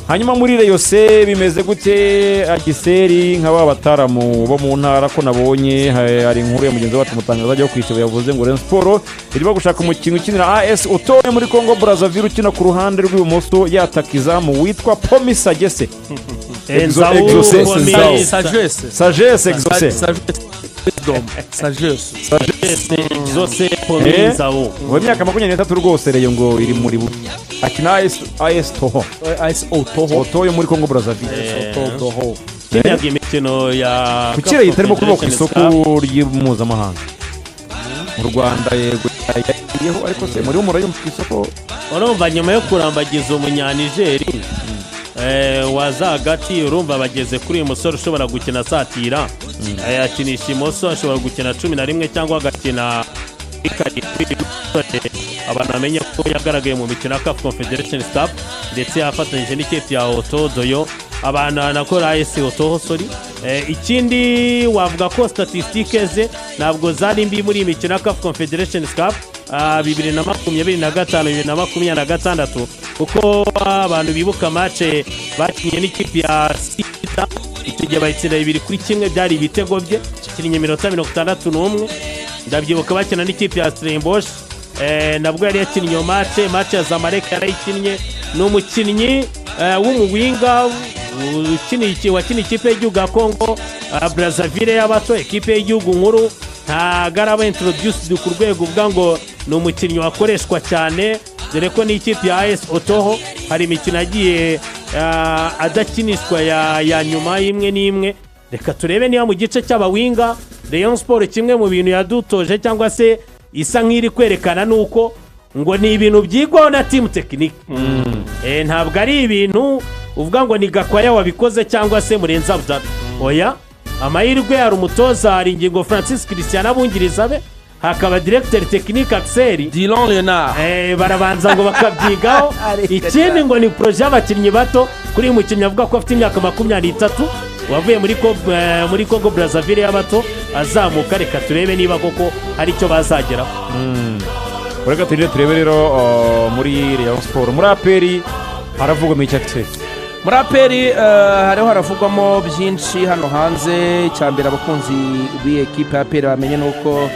hanyuma muri Rayon se bimeze gute Agiseri nk'aba bataramu bo mu ntara ko nabonye hari inkuru ya mugenzi wacu mutangaza ajya kwisiba yavuze ngo Rayon Sport irimo gushaka umukinnyi ukinira AS utoye muri Congo Brazzaville ukina ku ruhande rw'ibumoso yatakiza mu witwa Pomi Sagesse Sagesse Sagesse Pominzao mu myaka 23 rwose Rayon ngo iri muri akina AS Toho Otoyo muri Congo Brazzaville yagiye imikino ya kukira yitarimo kuba ku isoko ry'impuzamahanga mu Rwanda yego yeho ariko se muri umurayo ku isoko urumva nyuma yo kurambagiza umunyanigeri wazagati urumva bageze kuri uyu musore ushobora gukina satira yakinisha imoso ashobora gukina 11 cyangwa agakina abantu bamenye ko yagaragaye mu mikino ya CAF Confederation Cup ndetse yafatanyije n'ikipe ya Otodoyo abantu anakora AS Otoho ikindi wavuga ko statistike ze ntabwo zari mbi muri imikino ya CAF Confederation Cup 2025-2026 kuko abantu bibuka match bakinye n'ikipe ya Sita igihe bayitsinda 2-1 byari ibitego bye kirinye 61 ndabyibuka bakina n'ikipe ya Stellenbosch nabwo yari yakinnye match ya Zamalek yarayikinnye n'umukinnyi w'umuwinga wakina ikipe y'igihugu ya Congo Brazzaville y'abato ikipe y'igihugu nkuru ntagaraba introduced ku rwego uvuga ngo ni umukinnyi wakoreshwa cyane dore ko n'ikipe ya AS Otoho hari imikino agiye adakinishwa ya nyuma imwe n'imwe reka turebe niba mu gice cy'abawinga Rayon Sport kimwe mu bintu yadutoje cyangwa se isa nk'iri kwerekana nuko ngo ni ibintu byigwaho na team technique ntabwo ari ibintu uvuga ngo ni Gakwaya wabikoze cyangwa se Murenza Abdal oya amahirwe hari umutoza hari ingingo Francis Christian abungiriza be hakaba directeur technique Axel Dilon Leonard barabanza ngo bakabyigaho ikindi ngo ni projet y'abakinnyi bato kuri umukinnyi avuga ko afite imyaka 23 wavuye muri Congo Brazzaville y'abato azamuka reka turebe niba koko hari icyo bazageraho reka turebe rero muri Rayon Sport muri aperi haravugwa mu cyakse muri aperi hariho haravugwamo byinshi hano hanze cyambere abakunzi b'equipe ya aperi bamenye nuko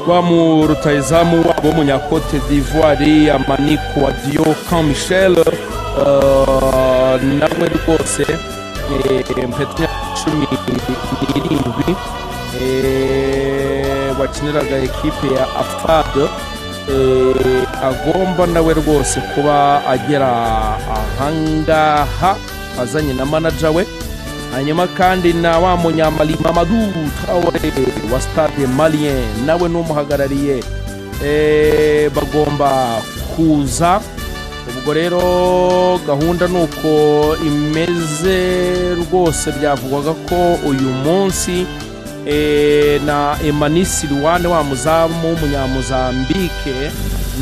wa mu rutayizamu wabo munyakote d'Ivoire Amaniku wa Dio Camp Michel nawe rwose mpetnya 17 wakiniraga equipe ya Afad agomba nawe rwose kuba agera ahangaha azanye na manager we hanyuma kandi na wa munyamali Mamadou Traoré wa Stade Malien nawe n'umuhagarariye bagomba kuza ubwo rero gahunda nuko imeze rwose byavugwaga ko uyu munsi na Emanisi Luwane wa muzamu w'umunyamuzambike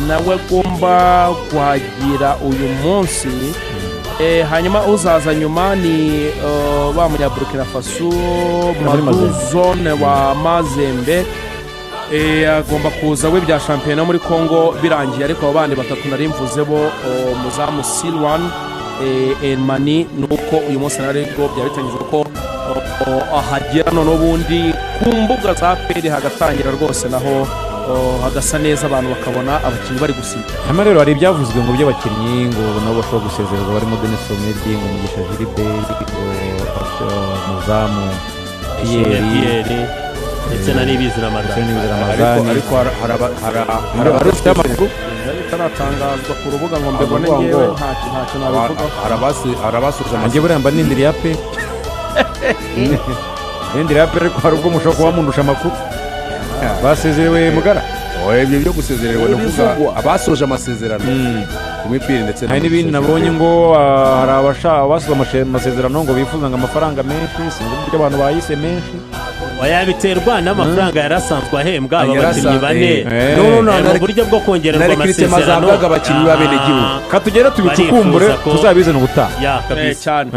nawe agomba kuhagira uyu munsi hanyuma uzaza nyuma ni ba munyaburkina Faso Zone wa Mazembe agomba kuza we bya shampiyona muri Congo birangiye ariko abandi batatu nari mvuze bo muzamu Silwan Elmani nuko uyu munsi narego byabitangizwe ko ahagera n'ubundi ku mbuga za peri hagatangira rwose naho hagasa neza abantu bakabona abakinnyi bari gusiga hama rero hari ibyavuzwe ngo by'abakinnyi ngo nabo bashobora gusezererwa barimo Denis Omedi ngo Mugisha Gilbert muzamu Pierre ndetse na Nibizi Ramadani ariko harabafite amakuru taratangazwa ku rubuga ngo mbebone ngewe ntacyo nabivuga harabasuje amanjye buramba n'indiri ya pe n'indiri ya pe ariko hari ubwo mushobora kuba mundusha amakuru basezerewe Mugara ibyo byo gusezererwa no kuvuga abasoje amasezerano kumipira ndetse hari n'ibindi nabonye ngo hari abasoje amasezerano ngo bifuza ngo amafaranga menshi sinzi uburyo abantu bayise menshi wayabiterwa n'amafaranga yarasanzwe ahembwa abakinnyi bane mu buryo bwo kongererwa amasezerano abakinnyi b'abenegihugu katugera tubicukumbure tuzabizana ubutaha cyane